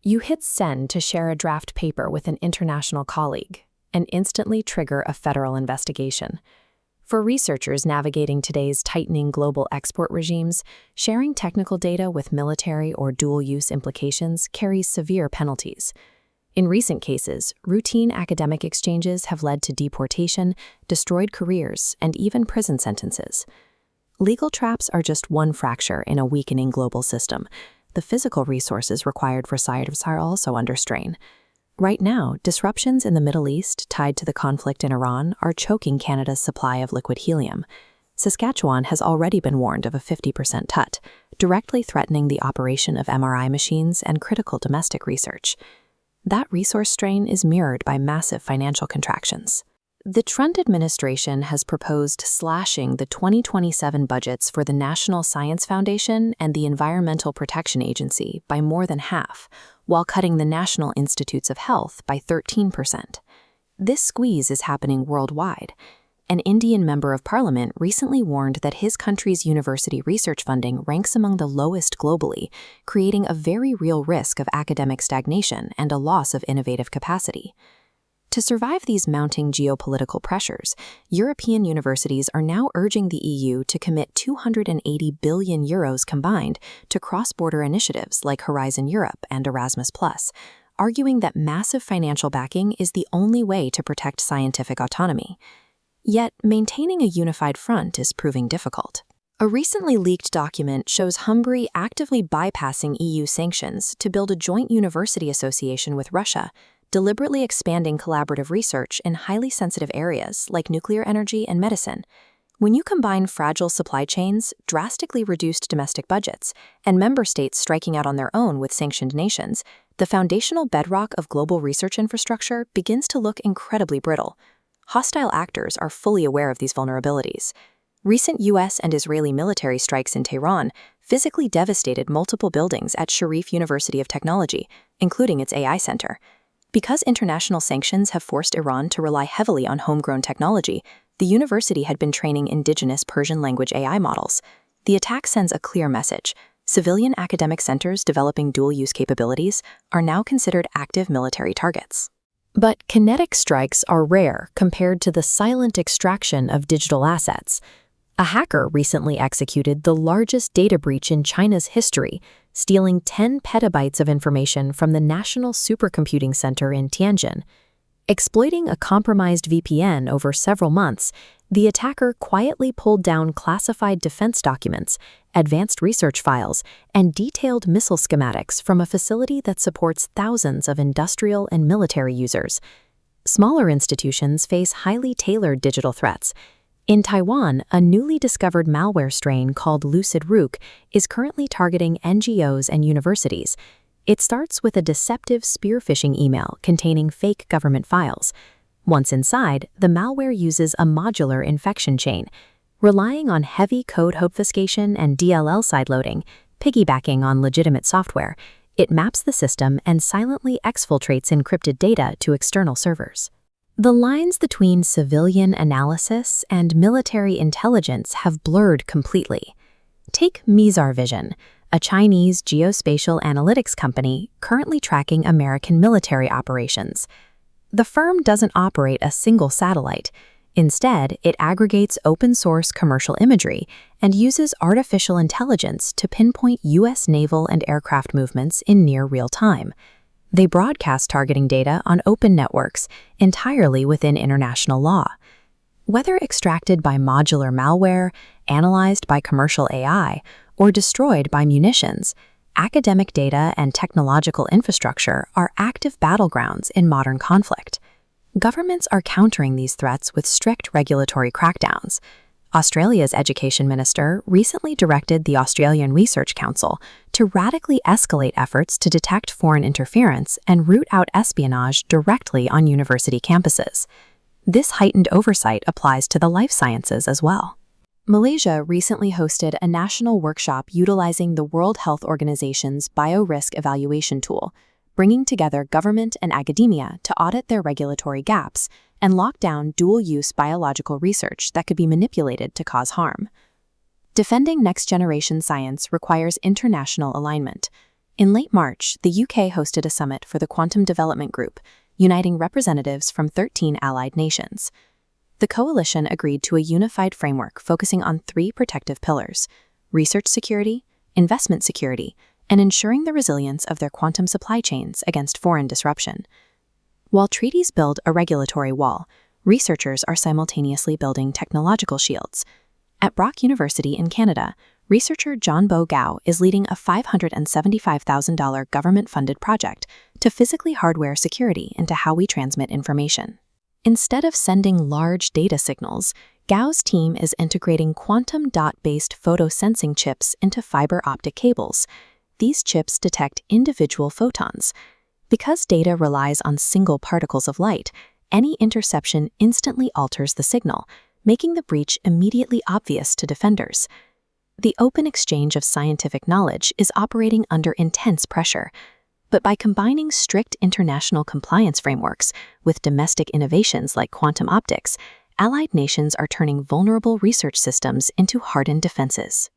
You hit send to share a draft paper with an international colleague and instantly trigger a federal investigation. For researchers navigating today's tightening global export regimes, sharing technical data with military or dual-use implications carries severe penalties. In recent cases, routine academic exchanges have led to deportation, destroyed careers, and even prison sentences. Legal traps are just one fracture in a weakening global system. The physical resources required for scientists are also under strain. Right now, disruptions in the Middle East tied to the conflict in Iran are choking Canada's supply of liquid helium. Saskatchewan has already been warned of a 50% cut, directly threatening the operation of MRI machines and critical domestic research. That resource strain is mirrored by massive financial contractions. The Trump administration has proposed slashing the 2027 budgets for the National Science Foundation and the Environmental Protection Agency by more than half, while cutting the National Institutes of Health by 13%. This squeeze is happening worldwide. An Indian member of parliament recently warned that his country's university research funding ranks among the lowest globally, creating a very real risk of academic stagnation and a loss of innovative capacity. To survive these mounting geopolitical pressures, European universities are now urging the EU to commit €280 billion combined to cross-border initiatives like Horizon Europe and Erasmus+, arguing that massive financial backing is the only way to protect scientific autonomy. Yet, maintaining a unified front is proving difficult. A recently leaked document shows Hungary actively bypassing EU sanctions to build a joint university association with Russia, deliberately expanding collaborative research in highly sensitive areas like nuclear energy and medicine. When you combine fragile supply chains, drastically reduced domestic budgets, and member states striking out on their own with sanctioned nations, the foundational bedrock of global research infrastructure begins to look incredibly brittle. Hostile actors are fully aware of these vulnerabilities. Recent U.S. and Israeli military strikes in Tehran physically devastated multiple buildings at Sharif University of Technology, including its AI center. Because international sanctions have forced Iran to rely heavily on homegrown technology, the university had been training indigenous Persian language AI models. The attack sends a clear message. Civilian academic centers developing dual-use capabilities are now considered active military targets. But kinetic strikes are rare compared to the silent extraction of digital assets. A hacker recently executed the largest data breach in China's history, stealing 10 petabytes of information from the National Supercomputing Center in Tianjin. Exploiting a compromised VPN over several months, the attacker quietly pulled down classified defense documents, advanced research files, and detailed missile schematics from a facility that supports thousands of industrial and military users. Smaller institutions face highly tailored digital threats. In Taiwan, a newly discovered malware strain called Lucid Rook is currently targeting NGOs and universities. It starts with a deceptive spear phishing email containing fake government files. Once inside, the malware uses a modular infection chain, relying on heavy code obfuscation and DLL sideloading, piggybacking on legitimate software. It maps the system and silently exfiltrates encrypted data to external servers. The lines between civilian analysis and military intelligence have blurred completely. Take Mizar Vision, a Chinese geospatial analytics company currently tracking American military operations. The firm doesn't operate a single satellite. Instead, it aggregates open-source commercial imagery and uses artificial intelligence to pinpoint U.S. naval and aircraft movements in near real time. They broadcast targeting data on open networks entirely within international law. Whether extracted by modular malware, analyzed by commercial AI, or destroyed by munitions, academic data and technological infrastructure are active battlegrounds in modern conflict. Governments are countering these threats with strict regulatory crackdowns. Australia's education minister recently directed the Australian Research Council to radically escalate efforts to detect foreign interference and root out espionage directly on university campuses. This heightened oversight applies to the life sciences as well. Malaysia recently hosted a national workshop utilizing the World Health Organization's biorisk evaluation tool, bringing together government and academia to audit their regulatory gaps and lock down dual-use biological research that could be manipulated to cause harm. Defending next-generation science requires international alignment. In late March, the UK hosted a summit for the Quantum Development Group, uniting representatives from 13 allied nations. The coalition agreed to a unified framework focusing on 3 protective pillars: research security, investment security, and ensuring the resilience of their quantum supply chains against foreign disruption. While treaties build a regulatory wall, researchers are simultaneously building technological shields. At Brock University in Canada, researcher John Bo Gao is leading a $575,000 government-funded project to physically hardware security into how we transmit information. Instead of sending large data signals, Gao's team is integrating quantum dot-based photosensing chips into fiber optic cables. These chips detect individual photons. Because data relies on single particles of light, any interception instantly alters the signal, making the breach immediately obvious to defenders. The open exchange of scientific knowledge is operating under intense pressure. But by combining strict international compliance frameworks with domestic innovations like quantum optics, allied nations are turning vulnerable research systems into hardened defenses.